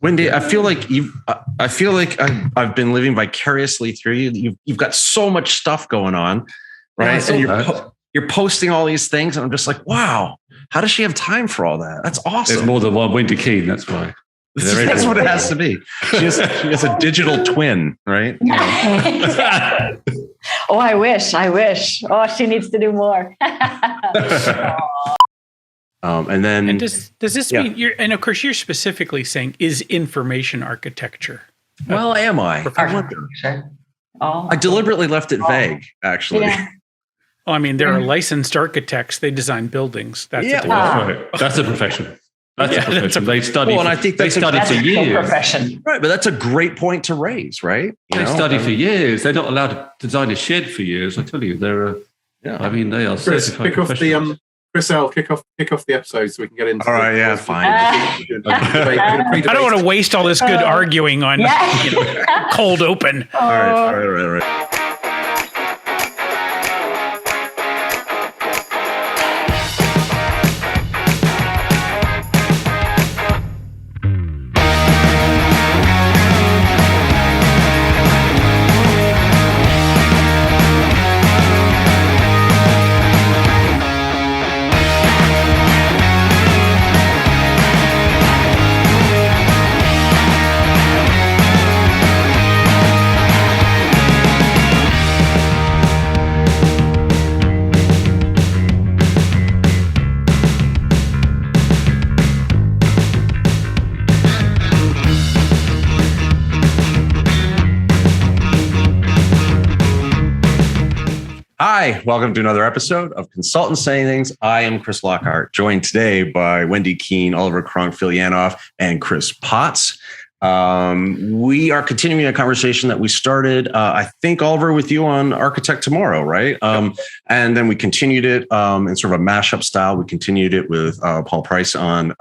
Wendy, I feel like I've been living vicariously through you. You've got so much stuff going on, right? And you're posting all these things, and I'm just like, wow, how does she have time for all that? That's awesome. There's more than one Wendy Keane. That's why. That's what it has to be. She has a digital twin, right? Oh, I wish. Oh, she needs to do more. And does this mean and of course you're specifically saying is information architecture? Well, am I? I deliberately left it vague, actually. Yeah. Well, I mean, there are licensed architects. They design buildings. That's a profession. That's a profession. They study. Well, and I think they study for years. Profession. Right, but that's a great point to raise, right? They study for years. They're not allowed to design a shed for years. I tell you, they're. I mean, they are. Chris, kick off the episode so we can get into. All right, yeah, fine. I don't want to waste all this good arguing on cold open. All right. Hi, welcome to another episode of Consultants Saying Things. I am Chris Lockhart, joined today by Wendy Keane, Oliver Kronk-Filyanoff, and Chris Potts. We are continuing a conversation that we started, I think, Oliver, with you on Architect Tomorrow, right? And then we continued it in sort of a mashup style. We continued it with Paul Price on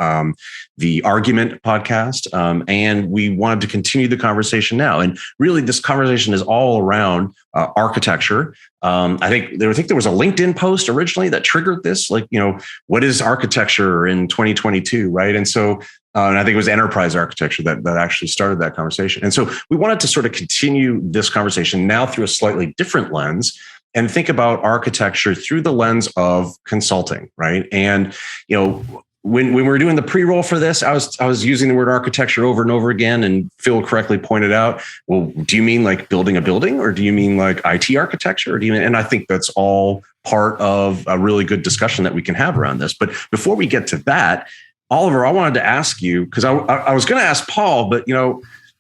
the Argument podcast. And we wanted to continue the conversation now. And really, this conversation is all around architecture. I think there was a LinkedIn post originally that triggered this, like, what is architecture in 2022, right? And so, and I think it was enterprise architecture that actually started that conversation. And so we wanted to sort of continue this conversation now through a slightly different lens and think about architecture through the lens of consulting, right? And, when we were doing the pre-roll for this, I was using the word architecture over and over again, and Phil correctly pointed out, well, do you mean like building a building, or do you mean like IT architecture, or do you mean? And I think that's all part of a really good discussion that we can have around this. But before we get to that, Oliver, I wanted to ask you, because I was going to ask Paul, but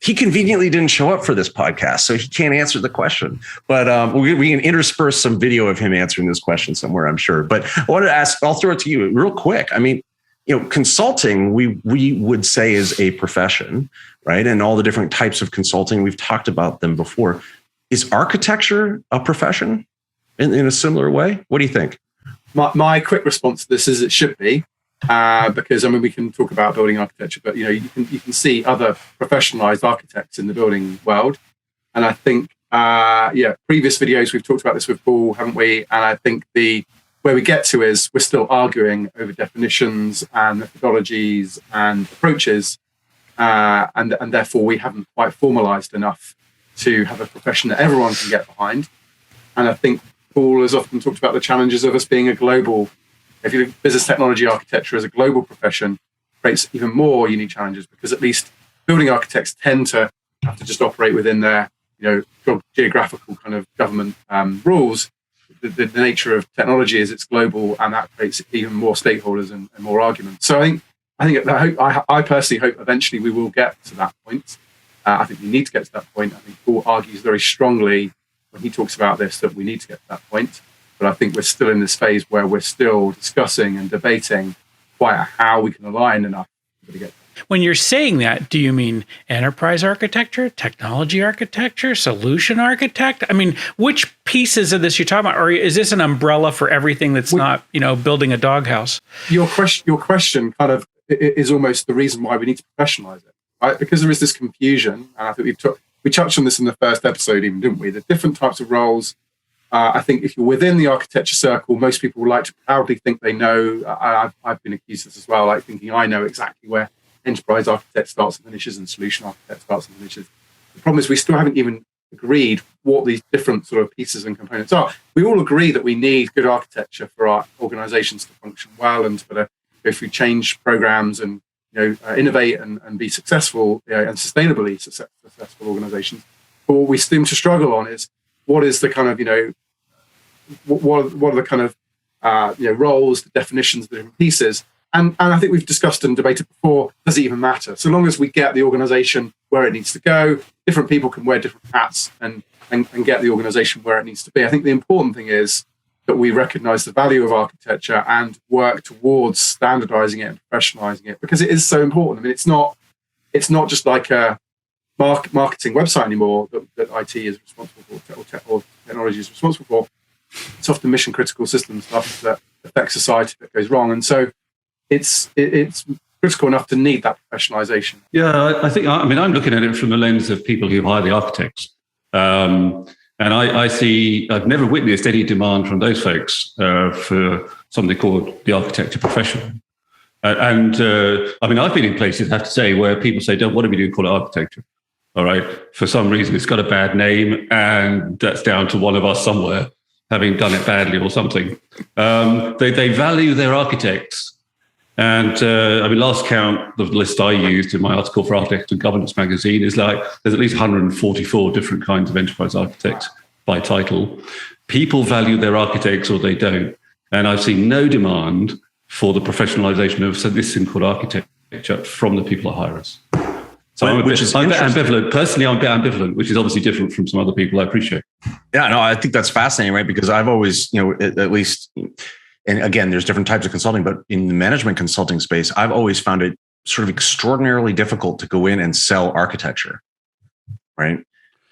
he conveniently didn't show up for this podcast, so he can't answer the question. But we can intersperse some video of him answering this question somewhere, I'm sure. But I wanted to ask, I'll throw it to you real quick. I mean, consulting, we would say, is a profession, right? And all the different types of consulting, we've talked about them before. Is architecture a profession in a similar way? What do you think? My quick response to this is it should be, because we can talk about building architecture, but you can see other professionalized architects in the building world, and I think previous videos we've talked about this with Paul, haven't we? And I think where we get to is we're still arguing over definitions and methodologies and approaches, and therefore we haven't quite formalized enough to have a profession that everyone can get behind. And I think Paul has often talked about the challenges of us being a global. If you look at business technology architecture as a global profession, creates even more unique challenges, because at least building architects tend to have to just operate within their geographical kind of government rules. The nature of technology is it's global, and that creates even more stakeholders and more arguments. So I personally hope eventually we will get to that point. I think we need to get to that point. I think Paul argues very strongly when he talks about this that we need to get to that point. But I think we're still in this phase where we're still discussing and debating quite how we can align enough to get there. When you're saying that, do you mean enterprise architecture, technology architecture, solution architect? I mean, which pieces of this you're talking about? Or is this an umbrella for everything that's not, building a doghouse? Your question kind of is almost the reason why we need to professionalize it, right? Because there is this confusion. And I think we touched on this in the first episode even, didn't we? The different types of roles. I think if you're within the architecture circle, most people like to proudly think they know. I've been accused of this as well, like thinking I know exactly where enterprise architect starts and finishes and solution architect starts and finishes. The problem is we still haven't even agreed what these different sort of pieces and components are. We all agree that we need good architecture for our organizations to function well and to go through change programs and innovate and be successful and sustainably successful organizations. But what we seem to struggle on is what is the kind of what are the kind of roles, the definitions, the different pieces. And I think we've discussed and debated before, does it even matter? So long as we get the organization where it needs to go, different people can wear different hats and get the organization where it needs to be. I think the important thing is that we recognize the value of architecture and work towards standardizing it and professionalizing it, because it is so important. I mean, it's not just like a marketing website anymore that IT is responsible for or technology is responsible for. It's often mission critical system stuff that affects society that goes wrong. And so it's critical enough to need that professionalization. Yeah, I'm looking at it from the lens of people who hire the architects. And I see, I've never witnessed any demand from those folks for something called the architecture profession. I've been in places, I have to say, where people say, what do we do? Call it architecture. All right. For some reason, it's got a bad name, and that's down to one of us somewhere having done it badly or something. They value their architects. And last count, the list I used in my article for Architecture and Governance magazine is like, there's at least 144 different kinds of enterprise architects by title. People value their architects or they don't. And I've seen no demand for the professionalization of this thing called architecture from the people that hire us. So I'm a bit ambivalent. Personally, I'm a bit ambivalent, which is obviously different from some other people I appreciate. Yeah, no, I think that's fascinating, right? Because I've always, at least, and again, there's different types of consulting, but in the management consulting space, I've always found it sort of extraordinarily difficult to go in and sell architecture, right?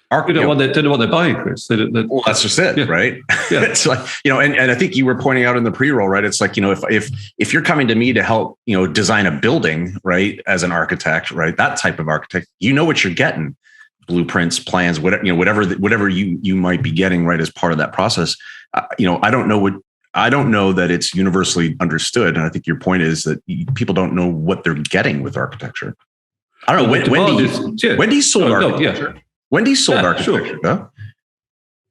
They don't know what they're buying, Chris. Well, that's just it, yeah. Right? Yeah. It's like, and I think you were pointing out in the pre-roll, right? It's like, if you're coming to me to help, design a building, right, as an architect, right, that type of architect, what you're getting, blueprints, plans, whatever you might be getting, right, as part of that process. I don't know that it's universally understood, and I think your point is that people don't know what they're getting with architecture. I don't know. Wendy sold architecture. Yeah. Wendy sold architecture. Sure. Huh?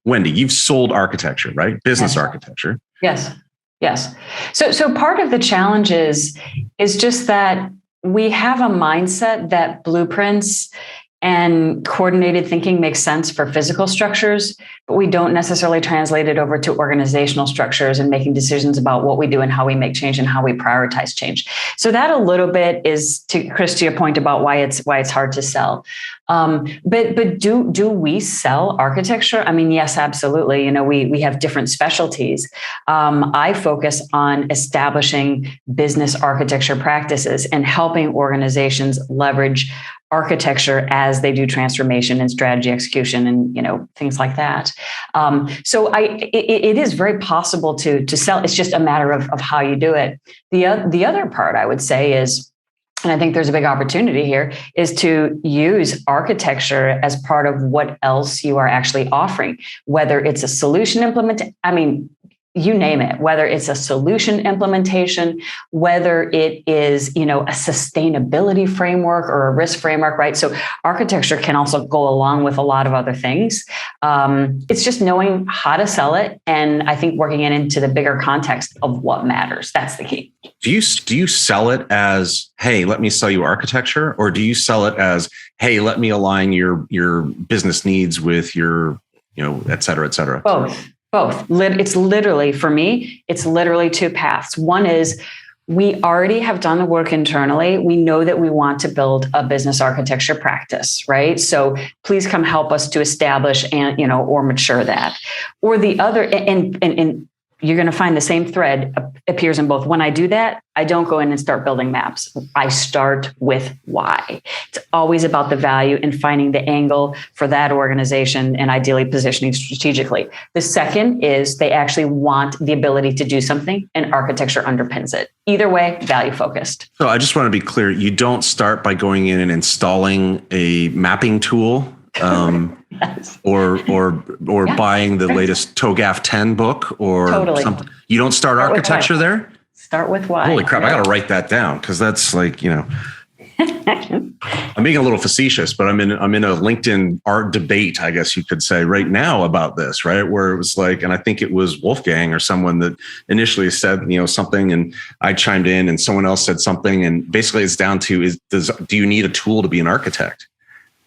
Wendy, you've sold architecture, right? Business architecture. Yes. So part of the challenge is just that we have a mindset that blueprints and coordinated thinking makes sense for physical structures, but we don't necessarily translate it over to organizational structures and making decisions about what we do and how we make change and how we prioritize change. So that a little bit is, to Chris, to your point about why it's hard to sell. But do we sell architecture? I mean, yes, absolutely. We have different specialties. I focus on establishing business architecture practices and helping organizations leverage architecture as they do transformation and strategy execution and things like that. So it is very possible to sell. It's just a matter of how you do it. The other part I would say is, and I think there's a big opportunity here, is to use architecture as part of what else you are actually offering, whether it's a solution you name it, whether it's a solution implementation, whether it is, a sustainability framework or a risk framework, right? So architecture can also go along with a lot of other things. It's just knowing how to sell it. And I think working it into the bigger context of what matters. That's the key. Do you sell it as, hey, let me sell you architecture? Or do you sell it as, hey, let me align your business needs with your, et cetera, et cetera? Both. It's literally, for me, it's literally two paths. One is we already have done the work internally. We know that we want to build a business architecture practice, right? So please come help us to establish and, or mature that. Or the other, and you're going to find the same thread appears in both. When I do that, I don't go in and start building maps. I start with why. It's always about the value and finding the angle for that organization and ideally positioning strategically. The second is they actually want the ability to do something, and architecture underpins it. Either way, value focused. So I just want to be clear. You don't start by going in and installing a mapping tool. Yes. or buying the latest TOGAF 10 book or something. You don't start architecture there? Start with why. Holy crap, I got to write that down because that's like, I'm being a little facetious, but I'm in a LinkedIn art debate, I guess you could say, right now about this, right? Where it was like, and I think it was Wolfgang or someone that initially said, something, and I chimed in, and someone else said something, and basically it's down to do you need a tool to be an architect?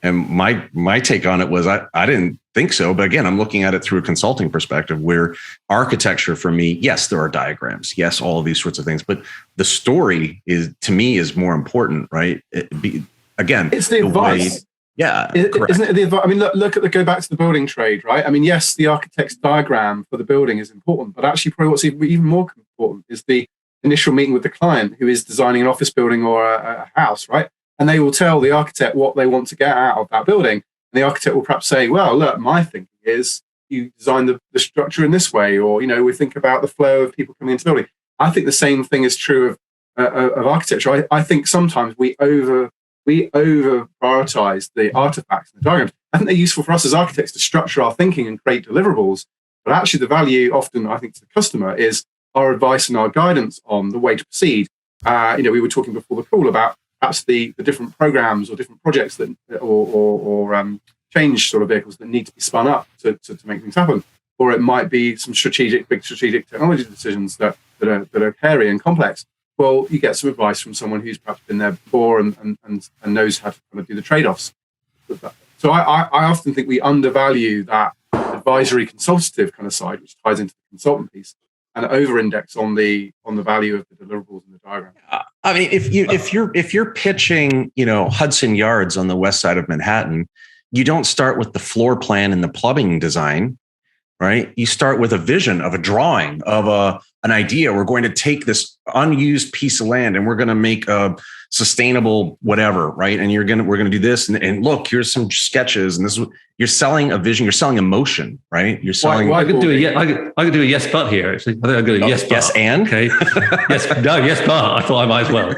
And my take on it was I didn't think so. But again, I'm looking at it through a consulting perspective where architecture for me, yes, there are diagrams. Yes, all of these sorts of things. But the story to me is more important, right? It's the advice. Isn't it the advice? I mean, go back to the building trade, right? I mean, yes, the architect's diagram for the building is important, but actually probably what's even more important is the initial meeting with the client who is designing an office building or a house, right? And they will tell the architect what they want to get out of that building. And the architect will perhaps say, well, look, my thinking is you design the structure in this way, or, we think about the flow of people coming into the building. I think the same thing is true of architecture. I think sometimes we over prioritize the artifacts and the diagrams. I think they're useful for us as architects to structure our thinking and create deliverables. But actually the value often, I think, to the customer is our advice and our guidance on the way to proceed. We were talking before the call about perhaps the different programs or different projects that or change sort of vehicles that need to be spun up to make things happen. Or it might be some big strategic technology decisions that are hairy and complex. Well, you get some advice from someone who's perhaps been there before and knows how to kind of do the trade-offs. So I often think we undervalue that advisory consultative kind of side, which ties into the consultant piece, and over-index on the value of the deliverables in the diagram. I mean, if you're pitching, Hudson Yards on the west side of Manhattan, you don't start with the floor plan and the plumbing design, right? You start with a vision of a drawing of an idea. We're going to take this unused piece of land and we're going to make a sustainable whatever, right? And we're going to do this. And look, here's some sketches. And this is you're selling a vision. You're selling emotion, right? You're selling. I could do a yes, but here. Actually, I think I got a yes, but. Yes, and okay. Yes, but. I thought I might as well.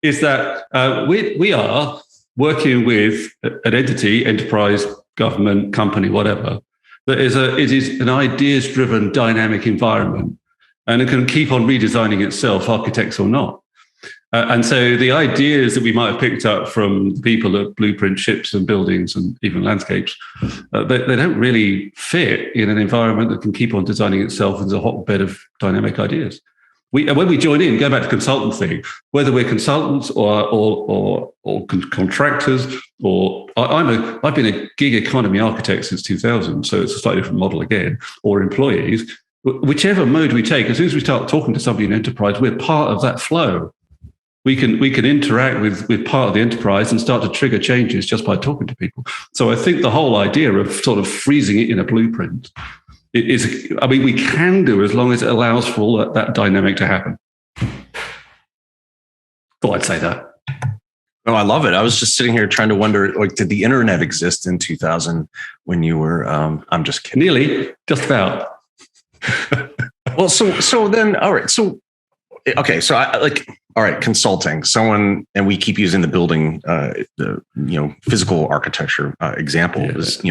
Is that we are working with an entity, enterprise, government, company, whatever. That it is an ideas-driven, dynamic environment, and it can keep on redesigning itself, architects or not. And so the ideas that we might have picked up from people that blueprint ships and buildings and even landscapes, they don't really fit in an environment that can keep on designing itself as a hotbed of dynamic ideas. When we join in, go back to consultancy, whether we're consultants or contractors, or I've been a gig economy architect since 2000, so it's a slightly different model again, or employees, whichever mode we take, as soon as we start talking to somebody in enterprise, we're part of that flow. We can interact with part of the enterprise and start to trigger changes just by talking to people. So I think the whole idea of sort of freezing it in a blueprint we can do as long as it allows for all that dynamic to happen. Thought I'd say that. Oh, I love it. I was just sitting here trying to wonder, did the internet exist in 2000 when you were, I'm just kidding. Nearly, just about. Well, so then, all right. So, okay. So all right, consulting someone, and we keep using the building, physical architecture example is,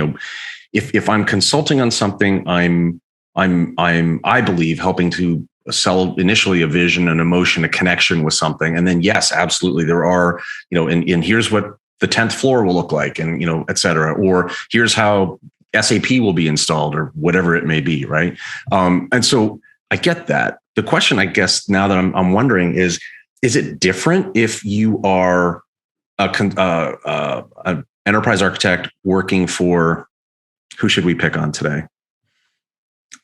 if I'm consulting on something, I believe helping to sell initially a vision, an emotion, a connection with something. And then, yes, absolutely. There are, and here's what the 10th floor will look like, and, et cetera, or here's how SAP will be installed or whatever it may be. Right. And so I get that. The question, I guess, now that I'm wondering is it different if you are an enterprise architect working for, who should we pick on today?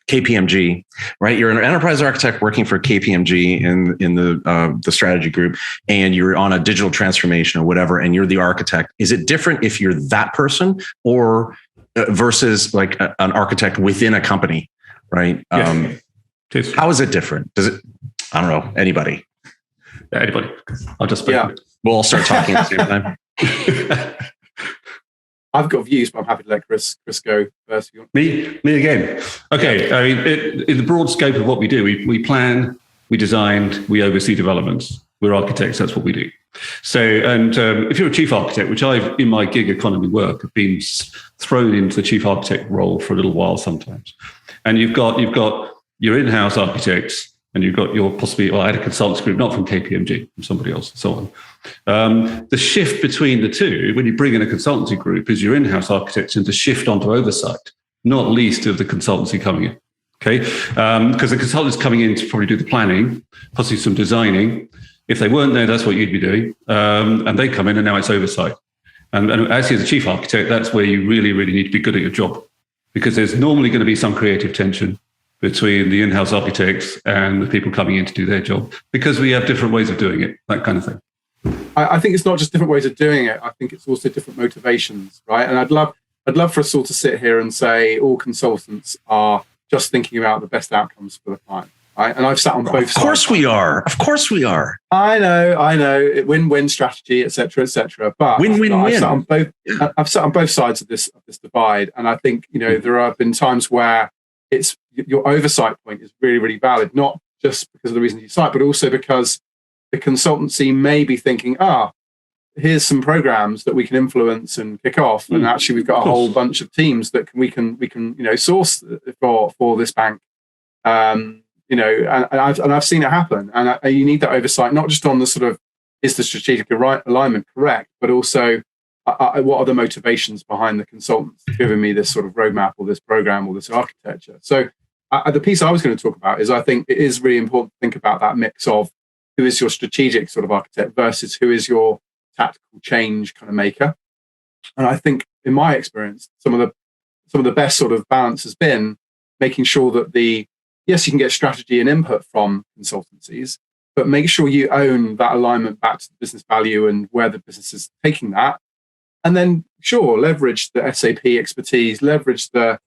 KPMG, right? You're an enterprise architect working for KPMG in the strategy group, and you're on a digital transformation or whatever, and you're the architect. Is it different if you're that person or versus like an architect within a company, right? Yes. How is it different? Does it? I don't know. Anybody? Anybody? I'll just We'll all start talking at the same time. I've got views, but I'm happy to let Chris go first. Me again. Okay. I mean, in the broad scope of what we do, we plan, we design, we oversee developments. We're architects. That's what we do. So, and if you're a chief architect, which I've in my gig economy work have been thrown into the chief architect role for a little while sometimes, and you've got your in-house architects and you've got your possibly, I had a consultancy group, not from KPMG, from somebody else, and so on. The shift between the two, when you bring in a consultancy group, is your in-house architects and to shift onto oversight, not least of the consultancy coming in. Okay, because the consultant's coming in to probably do the planning, possibly some designing. If they weren't there, that's what you'd be doing. And they come in and now it's oversight. And as a chief architect, that's where you really, really need to be good at your job, because there's normally going to be some creative tension between the in-house architects and the people coming in to do their job, because we have different ways of doing it, that kind of thing. I think it's not just different ways of doing it. I think it's also different motivations, right? And I'd love for us all to sit here and say all consultants are just thinking about the best outcomes for the client, right? And I've sat on both sides. Of course we are. Of course we are. I know. Win-win strategy, et cetera, et cetera. But win-win-win. I've sat on both sides of this divide, and I think there have been times where it's your oversight point is really, really valid, not just because of the reasons you cite, but also because the consultancy may be thinking, here's some programs that we can influence and kick off, and actually we've got a whole bunch of teams that we can source for this bank, and I've seen it happen, and you need that oversight, not just on the sort of is the strategic alignment correct, but also what are the motivations behind the consultants giving me this sort of roadmap or this program or this architecture. So the piece I was going to talk about is I think it is really important to think about that mix of who is your strategic sort of architect versus who is your tactical change kind of maker. And I think in my experience, some of the best sort of balance has been making sure that yes, you can get strategy and input from consultancies, but make sure you own that alignment back to the business value and where the business is taking that. And then leverage the SAP expertise, leverage the,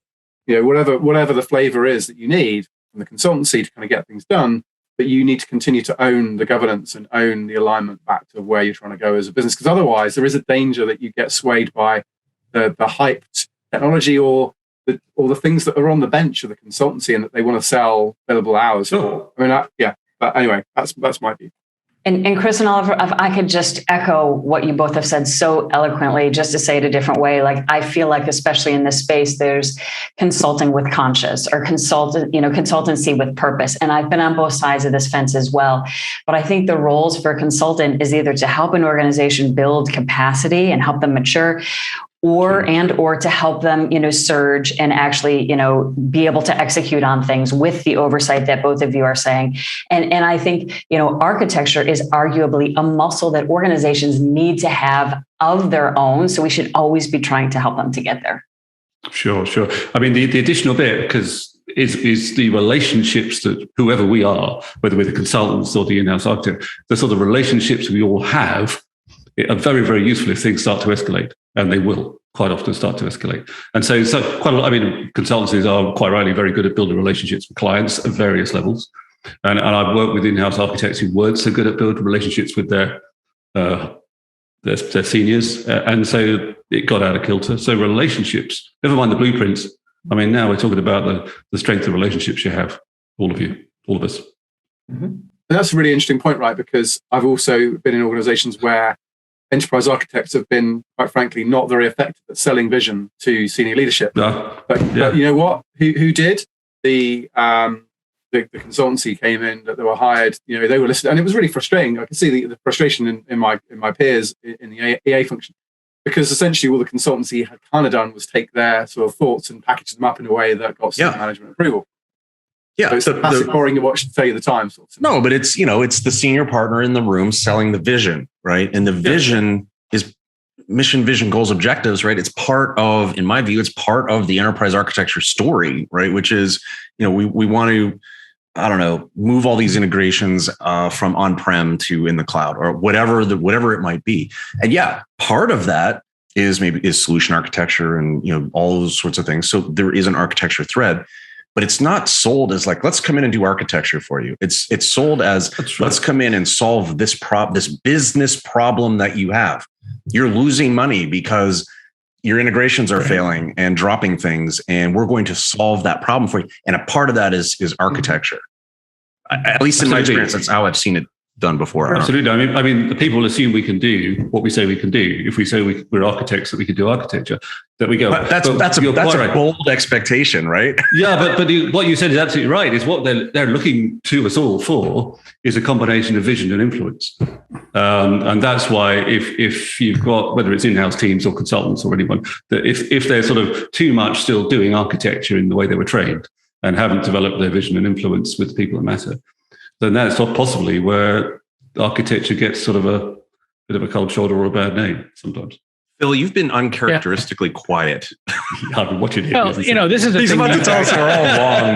whatever the flavor is that you need from the consultancy to kind of get things done. But you need to continue to own the governance and own the alignment back to where you're trying to go as a business. Because otherwise, there is a danger that you get swayed by the hyped technology or the things that are on the bench of the consultancy and that they want to sell billable hours for. I mean, But anyway, that's my view. And Chris and Oliver, if I could just echo what you both have said so eloquently, just to say it a different way. Like, I feel like, especially in this space, there's consulting with conscience or consultancy with purpose. And I've been on both sides of this fence as well. But I think the roles for a consultant is either to help an organization build capacity and help them mature, or to help them, surge and actually, be able to execute on things with the oversight that both of you are saying. And I think, architecture is arguably a muscle that organizations need to have of their own. So we should always be trying to help them to get there. Sure. I mean, the additional bit, because is the relationships that whoever we are, whether we're the consultants or the in-house architect, the sort of relationships we all have are very, very useful if things start to escalate, and they will quite often start to escalate. And so quite a lot, consultancies are quite rightly very good at building relationships with clients at various levels. And I've worked with in-house architects who weren't so good at building relationships with their seniors. And so it got out of kilter. So relationships, never mind the blueprints. I mean, now we're talking about the strength of relationships you have, all of you, all of us. Mm-hmm. And that's a really interesting point, right? Because I've also been in organizations where enterprise architects have been, quite frankly, not very effective at selling vision to senior leadership. But you know what? Who did? The consultancy came in, that they were hired. They were listening, and it was really frustrating. I could see the frustration in my peers in the EA function, because essentially all the consultancy had kind of done was take their sort of thoughts and package them up in a way that got senior management approval. Yeah, so it's the classic boring watch to tell you the time sort of. No, but it's it's the senior partner in the room selling the vision, right? And the vision is mission, vision, goals, objectives, right? It's part of, in my view, it's part of the enterprise architecture story, right? Which is, we want to, move all these integrations from on-prem to in the cloud, or whatever it might be. And part of that is solution architecture and all those sorts of things. So there is an architecture thread. But it's not sold as like, let's come in and do architecture for you. It's sold as, let's come in and solve this business problem that you have. You're losing money because your integrations are failing and dropping things, and we're going to solve that problem for you. And a part of that is architecture. At least in my experience, that's how I've seen it done before. Absolutely. I mean, the people assume we can do what we say we can do. If we say we're architects, that we can do architecture, that we go. But that's a bold expectation, right? Yeah, but what you said is absolutely right. Is what they're looking to us all for is a combination of vision and influence, and that's why if you've got, whether it's in-house teams or consultants or anyone, that if they're sort of too much still doing architecture in the way they were trained and haven't developed their vision and influence with the people that matter, then that's not possibly where architecture gets sort of a bit of a cold shoulder or a bad name sometimes. Phil, you've been uncharacteristically quiet. I've been watching it. Well, this is the He's thing. about to tell us we're all wrong.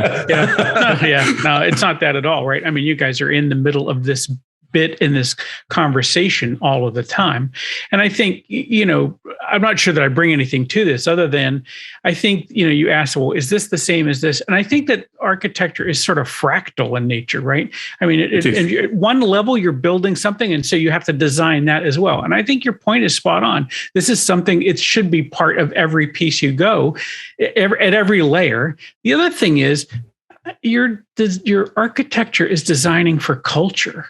No, it's not that at all, right? I mean, you guys are in the middle of this bit in this conversation all of the time. And I think, I'm not sure that I bring anything to this other than I think, you asked, well, is this the same as this? And I think that architecture is sort of fractal in nature, right? I mean, at one level, you're building something, and so you have to design that as well. And I think your point is spot on. This is something, it should be part of every piece you go at every layer. The other thing is, your architecture is designing for culture.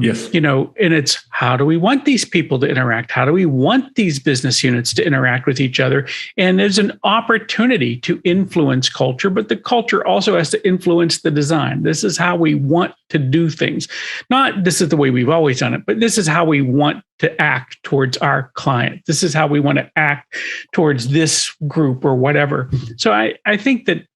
Yes. And it's, how do we want these people to interact? How do we want these business units to interact with each other? And there's an opportunity to influence culture, but the culture also has to influence the design. This is how we want to do things. Not this is the way we've always done it, but this is how we want to act towards our client. This is how we want to act towards this group or whatever. So I think that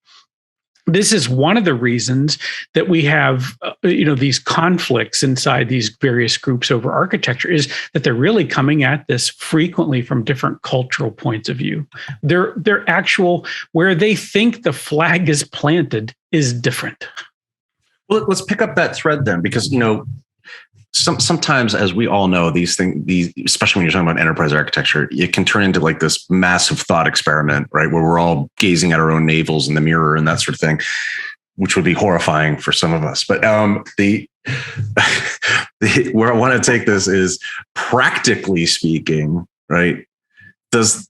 this is one of the reasons that we have, these conflicts inside these various groups over architecture, is that they're really coming at this frequently from different cultural points of view. Their actual, where they think the flag is planted is different. Well, let's pick up that thread then, because, sometimes, as we all know, these things, especially when you're talking about enterprise architecture, it can turn into like this massive thought experiment, right? Where we're all gazing at our own navels in the mirror and that sort of thing, which would be horrifying for some of us. But where I want to take this is, practically speaking, right? Does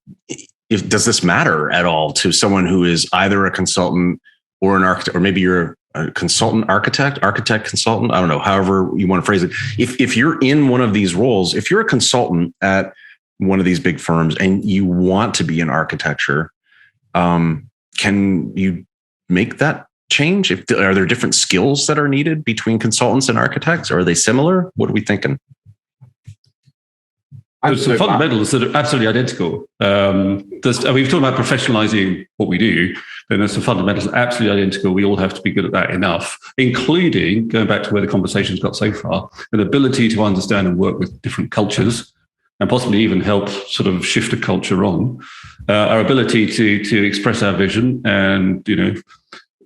this matter at all to someone who is either a consultant or an architect, or maybe you're a consultant architect consultant, I don't know, however you want to phrase it. If you're in one of these roles, if you're a consultant at one of these big firms and you want to be in architecture, can you make that change? Are there different skills that are needed between consultants and architects, or are they similar? What are we thinking? There's some fundamentals that are absolutely identical. We've talked about professionalizing what we do. Then there's some fundamentals that are absolutely identical. We all have to be good at that enough, including, going back to where the conversation's got so far, an ability to understand and work with different cultures, and possibly even help sort of shift a culture on. Our ability to express our vision and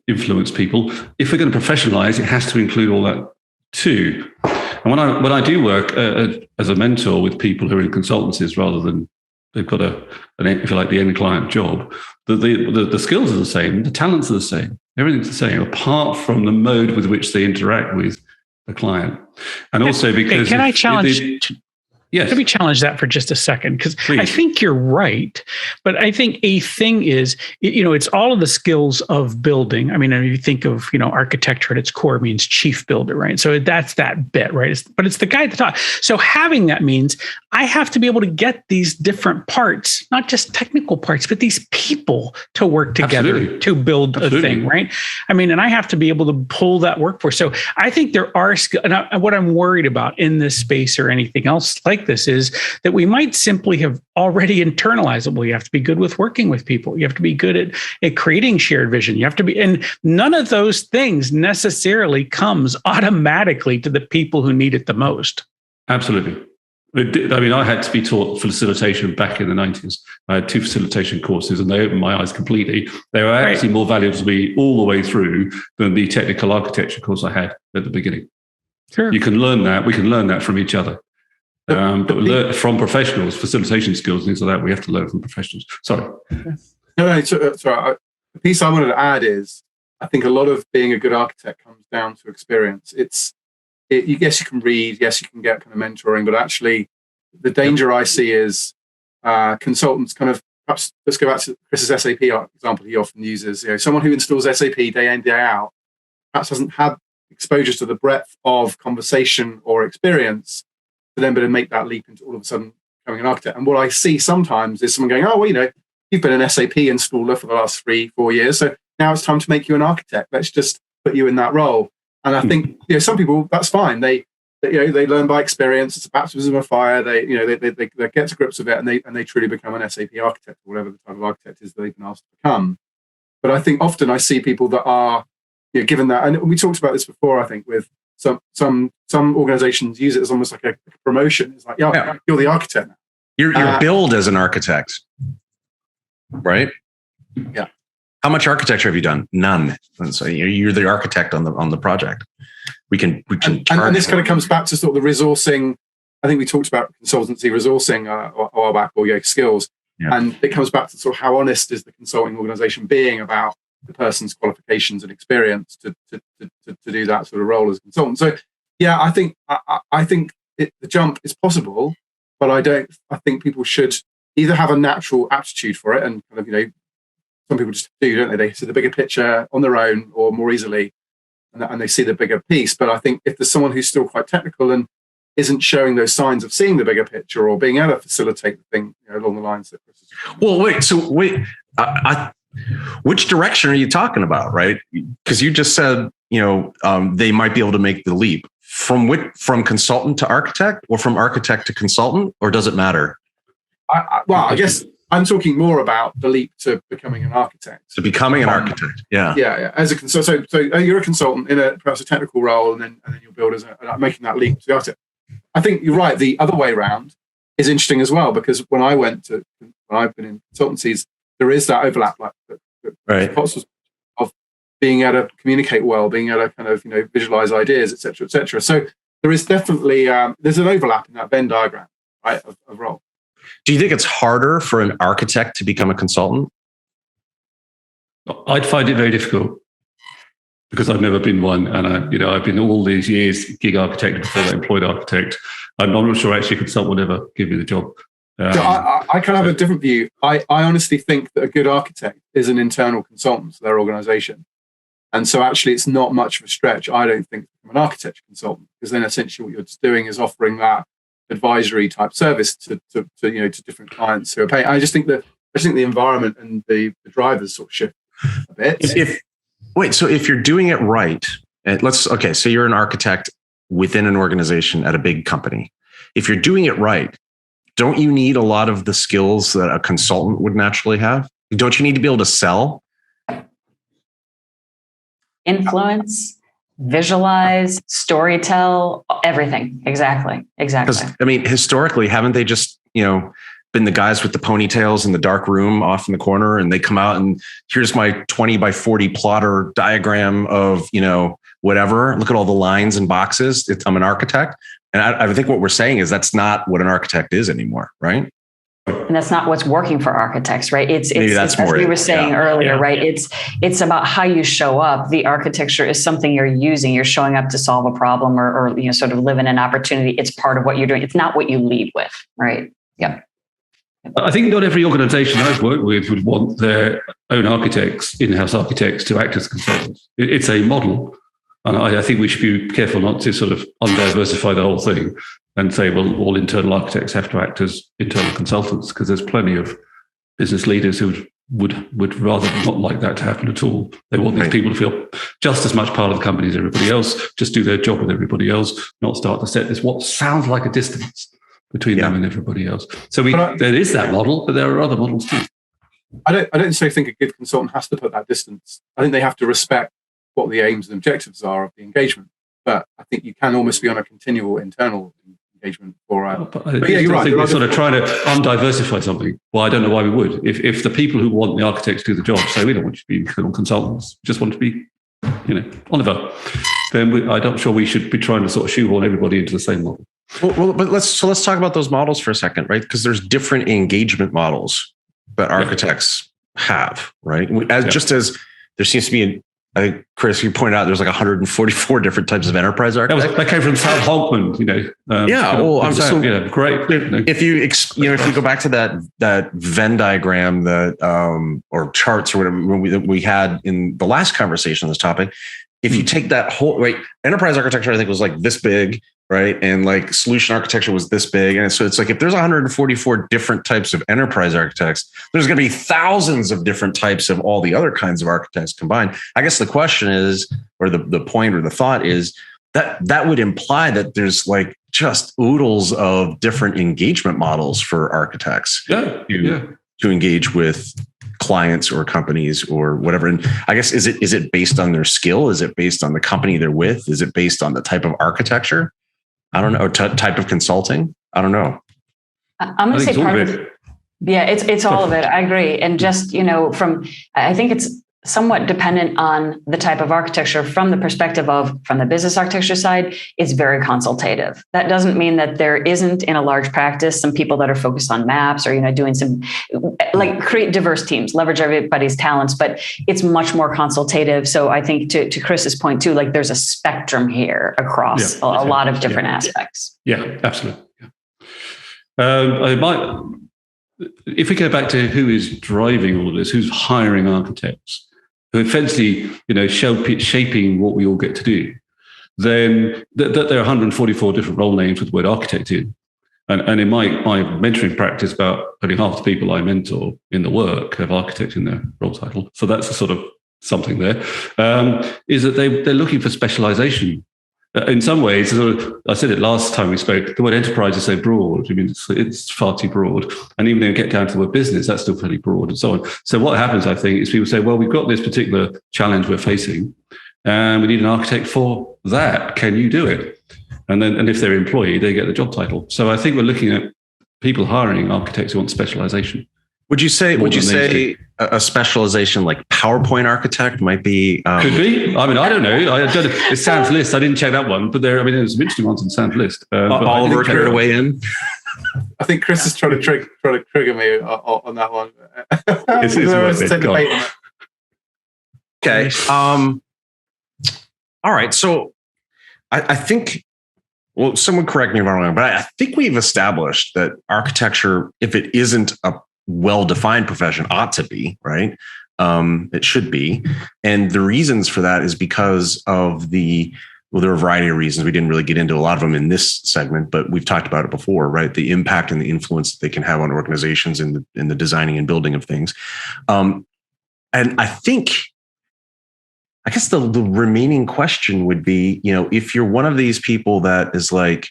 influence people. If we're going to professionalize, it has to include all that too. And when I do work as a mentor with people who are in consultancies, rather than they've got if you like, the end client job, the skills are the same, the talents are the same, everything's the same, apart from the mode with which they interact with the client. And also because can I challenge? Yes. Let me challenge that for just a second, because I think you're right. But I think a thing is, it's all of the skills of building. I mean, if you think of, architecture at its core means chief builder, right? So that's that bit, right? But it's the guy at the top. So having that means I have to be able to get these different parts, not just technical parts, but these people to work together to build a thing, right? I mean, and I have to be able to pull that workforce. So I think there are skills. And what I'm worried about in this space or anything else like this is that we might simply have already internalized it. Well, you have to be good with working with people. You have to be good at creating shared vision. You have to be, and none of those things necessarily comes automatically to the people who need it the most. Absolutely. I mean, I had to be taught facilitation back in the 90s. I had 2 facilitation courses and they opened my eyes completely. They were actually more valuable to me all the way through than the technical architecture course I had at the beginning. Sure. You can learn that. We can learn that from each other. But from professionals, facilitation skills, things like that, we have to learn from professionals. Sorry. No, sorry. The piece I wanted to add is, I think a lot of being a good architect comes down to experience. Yes, you can read, yes, you can get kind of mentoring, but actually the danger I see is consultants kind of, perhaps let's go back to Chris's SAP example he often uses, someone who installs SAP day in, day out, perhaps hasn't had exposure to the breadth of conversation or experience to then be able to make that leap into all of a sudden becoming an architect. And what I see sometimes is someone going, oh, well, you've been an SAP installer for the last 3-4 years, so now it's time to make you an architect. Let's just put you in that role. And I think some people, that's fine. They learn by experience. It's a baptism of fire. They get to grips with it, and they truly become an SAP architect, or whatever the type of architect is that they've been asked to become. But I think often I see people that are given that, and we talked about this before. I think with some organizations use it as almost like a promotion. It's like, you're the architect now. You're billed as an architect, right? Yeah. How much architecture have you done? None. And so you're the architect on the project. We can and this kind of comes back to sort of the resourcing. I think we talked about consultancy resourcing a while back, or skills. Yeah. And it comes back to sort of how honest is the consulting organization being about the person's qualifications and experience to do that sort of role as a consultant. So yeah, I think the jump is possible, but I think people should either have a natural aptitude for it, and kind of, some people just do, don't they? They see the bigger picture on their own or more easily, and they see the bigger piece. But I think if there's someone who's still quite technical and isn't showing those signs of seeing the bigger picture or being able to facilitate the thing along the lines that Chris is. Well, wait. Which direction are you talking about, right? Because you just said, they might be able to make the leap from consultant to architect, or from architect to consultant, or does it matter? I guess I'm talking more about the leap to becoming an architect. To becoming an architect, yeah. Yeah. As a consultant, so you're a consultant in perhaps a technical role, and then you'll build as making that leap to the architect. I think you're right. The other way around is interesting as well, because when I've been in consultancies, there is that overlap, like right, of being able to communicate well, being able to kind of visualize ideas, etc., etc. So there is definitely there's an overlap in that Venn diagram, right, of role. Do you think it's harder for an architect to become a consultant? I'd find it very difficult, because I've never been one, and I've been all these years gig architect before that employed architect. I'm not sure actually a consultant would ever give me the job. So I kind of have a different view. I honestly think that a good architect is an internal consultant to their organization. And so actually it's not much of a stretch, I don't think, from an architecture consultant, because then essentially what you're just doing is offering that advisory type service to different clients who are paying. I just think the environment and the drivers sort of shift a bit. So if you're doing it right, so you're an architect within an organization at a big company. If you're doing it right, don't you need a lot of the skills that a consultant would naturally have? Don't you need to be able to sell? Influence, visualize, storytell, everything. Exactly. Because, historically, haven't they just, been the guys with the ponytails in the dark room off in the corner, and they come out and here's my 20 by 40 plotter diagram of, whatever. Look at all the lines and boxes. I'm an architect. And I think what we're saying is that's not what an architect is anymore, right? And that's not what's working for architects, right? It's as we were saying earlier, right? It's about how you show up. The architecture is something you're using. You're showing up to solve a problem or sort of live in an opportunity. It's part of what you're doing. It's not what you lead with, right? Yeah. I think not every organization I've worked with would want their own architects, in-house architects, to act as consultants. It's a model. And I think we should be careful not to sort of undiversify the whole thing and say, well, all internal architects have to act as internal consultants, because there's plenty of business leaders who would rather not like that to happen at all. They want these people to feel just as much part of the company as everybody else, just do their job with everybody else, not start to set this what sounds like a distance between them and everybody else. So there is that model, but there are other models too. I don't necessarily think a good consultant has to put that distance. I think they have to respect what the aims and objectives are of the engagement. But I think you can almost be on a continual internal engagement for. But yeah, you're right. We're sort of trying to undiversify something. Well, I don't know why we would. If the people who want the architects to do the job say we don't want you to be internal consultants, we just want to be, Oliver, then I'm not sure we should be trying to sort of shoehorn everybody into the same model. Well, but let's talk about those models for a second, right? Because there's different engagement models that architects have, right? Just as there seems to be I think, Chris, you pointed out there's like 144 different types of enterprise architects. That came from Sam Holkman, great. If you go back to that Venn diagram or charts or whatever we had in the last conversation on this topic, if you take that whole, right, enterprise architecture, I think was like this big, right? And like solution architecture was this big. And so it's like, if there's 144 different types of enterprise architects, there's going to be thousands of different types of all the other kinds of architects combined. I guess the question is, or the point or the thought is that would imply that there's like just oodles of different engagement models for architects to engage with clients or companies or whatever. And I guess, is it based on their skill? Is it based on the company they're with? Is it based on the type of architecture? I don't know. Or type of consulting? I don't know. I'm going to say part of it. Yeah, it's all of it. I agree. And just, I think it's somewhat dependent on the type of architecture. From the perspective of, from the business architecture side, it's very consultative. That doesn't mean that there isn't in a large practice some people that are focused on maps or, doing some, like, create diverse teams, leverage everybody's talents, but it's much more consultative. So I think to Chris's point too, like, there's a spectrum here across a lot of different aspects. Yeah, absolutely. If we go back to who is driving all of this, who's hiring architects, who essentially, shaping what we all get to do, then there are 144 different role names with the word architect in. And in my mentoring practice, about only half the people I mentor in the work have architect in their role title. So that's a sort of something there. Is that they're looking for specialization. In some ways, I said it last time we spoke, the word enterprise is so broad. I mean, it's far too broad. And even when you get down to the word business, that's still fairly broad and so on. So what happens, I think, is people say, well, we've got this particular challenge we're facing, and we need an architect for that. Can you do it? And if they're employee, they get the job title. So I think we're looking at people hiring architects who want specialization. Would you say a specialization like PowerPoint architect might be? Could be. I mean, I don't know. It's Sam's list. I didn't check that one, but there's some interesting ones on Sam's list. Oliver, care to weigh in? I think Chris is trying to trigger me on that one. Okay. All right. So I think. Well, someone correct me if I'm wrong, but I think we've established that architecture, if it isn't a well-defined profession, ought to be, right? It should be. And the reasons for that is because of there are a variety of reasons. We didn't really get into a lot of them in this segment, but we've talked about it before, right? The impact and the influence that they can have on organizations in the designing and building of things. And I guess the remaining question would be, if you're one of these people that is like,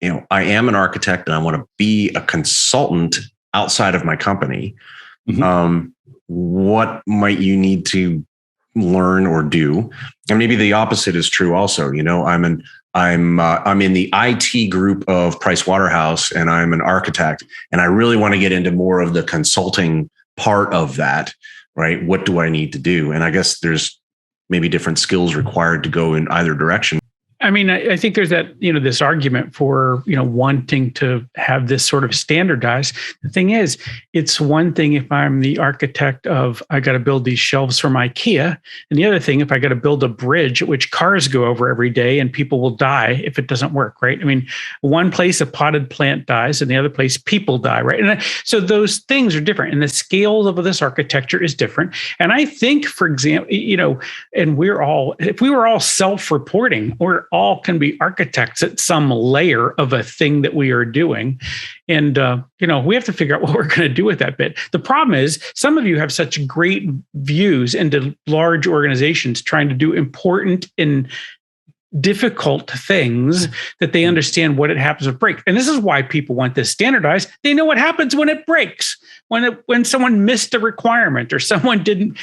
I am an architect and I want to be a consultant outside of my company, what might you need to learn or do? And maybe the opposite is true also. I'm in the IT group of Price Waterhouse and I'm an architect and I really want to get into more of the consulting part of that, right? What do I need to do? And I guess there's maybe different skills required to go in either direction. I mean, I think there's that, this argument for, wanting to have this sort of standardized. The thing is, it's one thing if I'm the architect of, I got to build these shelves from IKEA. And the other thing, if I got to build a bridge which cars go over every day and people will die if it doesn't work, right? I mean, one place a potted plant dies and the other place people die, right? And so those things are different. And the scale of this architecture is different. And I think, for example, and if we were all self-reporting, all can be architects at some layer of a thing that we are doing. And, we have to figure out what we're going to do with that bit. The problem is some of you have such great views into large organizations trying to do important and difficult things that they understand what it happens with break. And this is why people want this standardized. They know what happens when it breaks, when someone missed a requirement or someone didn't,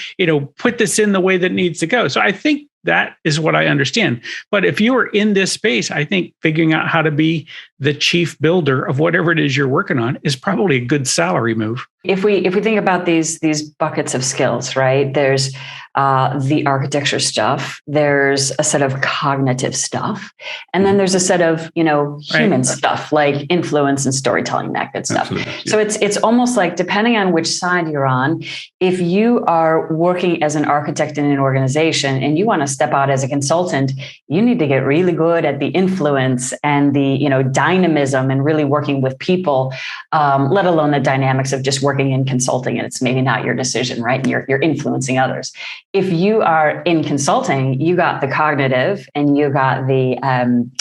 put this in the way that it needs to go. So I think that is what I understand. But if you are in this space, I think figuring out how to be the chief builder of whatever it is you're working on is probably a good salary move. If we think about these buckets of skills, right? There's the architecture stuff. There's a set of cognitive stuff, and then there's a set of human stuff like influence and storytelling, that good stuff. Absolutely, yeah. So it's almost like depending on which side you're on. If you are working as an architect in an organization and you want to step out as a consultant, you need to get really good at the influence and the dynamism and really working with people, let alone the dynamics of just working in consulting and it's maybe not your decision, right? And you're influencing others. If you are in consulting, you got the cognitive and you got the,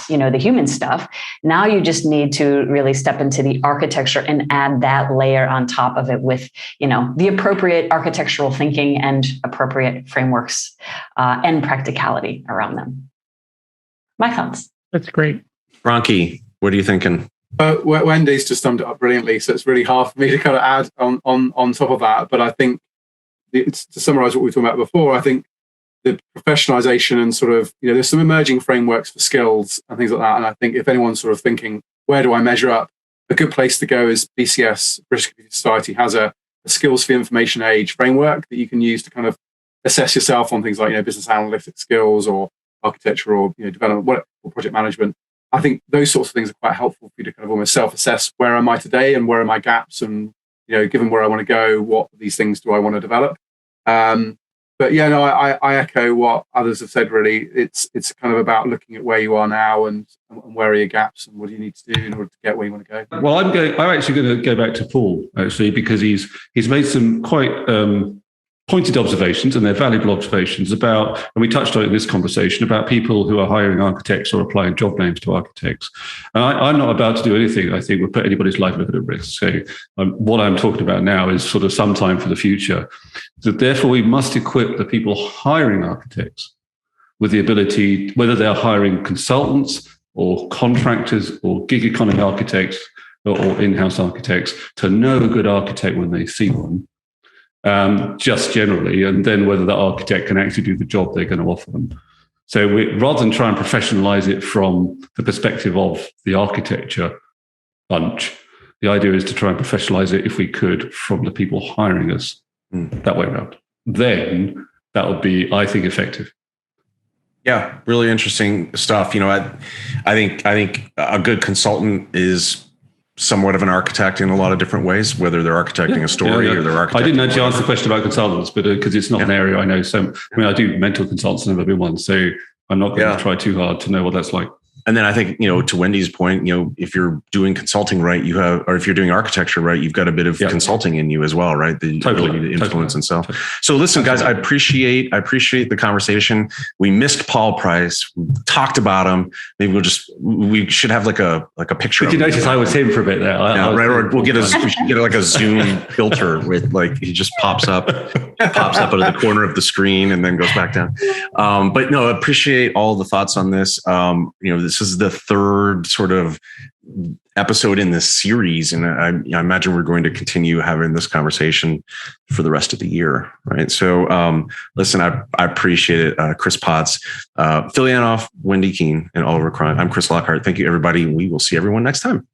the human stuff. Now you just need to really step into the architecture and add that layer on top of it with, the appropriate architectural thinking and appropriate frameworks and practicality around them. My thoughts. That's great. Ronki, what are you thinking? Wendy's just summed it up brilliantly, so it's really hard for me to kind of add on top of that. But I think to summarize what we were talking about before, I think the professionalization and sort of, there's some emerging frameworks for skills and things like that. And I think if anyone's sort of thinking, where do I measure up? A good place to go is BCS, British Computer Society, has a skills for the information age framework that you can use to kind of assess yourself on things like, business analytics skills or architecture or, development or project management. I think those sorts of things are quite helpful for you to kind of almost self-assess, where am I today and where are my gaps, and given where I want to go, what of these things do I want to develop? But yeah, no, I echo what others have said. Really, it's kind of about looking at where you are now and where are your gaps and what do you need to do in order to get where you want to go. Well, I'm actually going to go back to Paul actually, because he's made some quite pointed observations, and they're valuable observations about, and we touched on it in this conversation, about people who are hiring architects or applying job names to architects. And I'm not about to do anything I think would put anybody's livelihood at risk. So what I'm talking about now is sort of some time for the future. So therefore, we must equip the people hiring architects with the ability, whether they're hiring consultants or contractors or gig economy architects or in-house architects, to know a good architect when they see one. Just generally, and then whether the architect can actually do the job they're going to offer them. So rather than try and professionalize it from the perspective of the architecture bunch, the idea is to try and professionalize it, if we could, from the people hiring us that way around. Then that would be, I think, effective. Yeah, really interesting stuff. I think a good consultant is somewhat of an architect in a lot of different ways, whether they're architecting a story or they're architecting. I didn't actually answer the question about consultants, but because it's not an area I know. So, I do mentor consultants, and I've been one, so I'm not going to try too hard to know what that's like. And then I think, to Wendy's point, if you're doing consulting right, or if you're doing architecture right, you've got a bit of consulting in you as well, right? The ability to influence and stuff. So listen, guys, I appreciate the conversation. We missed Paul Price. We talked about him. Maybe we should have like a picture. Did you notice I was him for a bit there? Right. Or we should get like a Zoom filter with he just pops up out of the corner of the screen and then goes back down. But no, I appreciate all the thoughts on this. This is the third sort of episode in this series, and I imagine we're going to continue having this conversation for the rest of the year, right? So, listen, I appreciate it. Chris Potts, Phil Yanoff, Wendy Keene, and Oliver Cronk. I'm Chris Lockhart. Thank you, everybody. We will see everyone next time.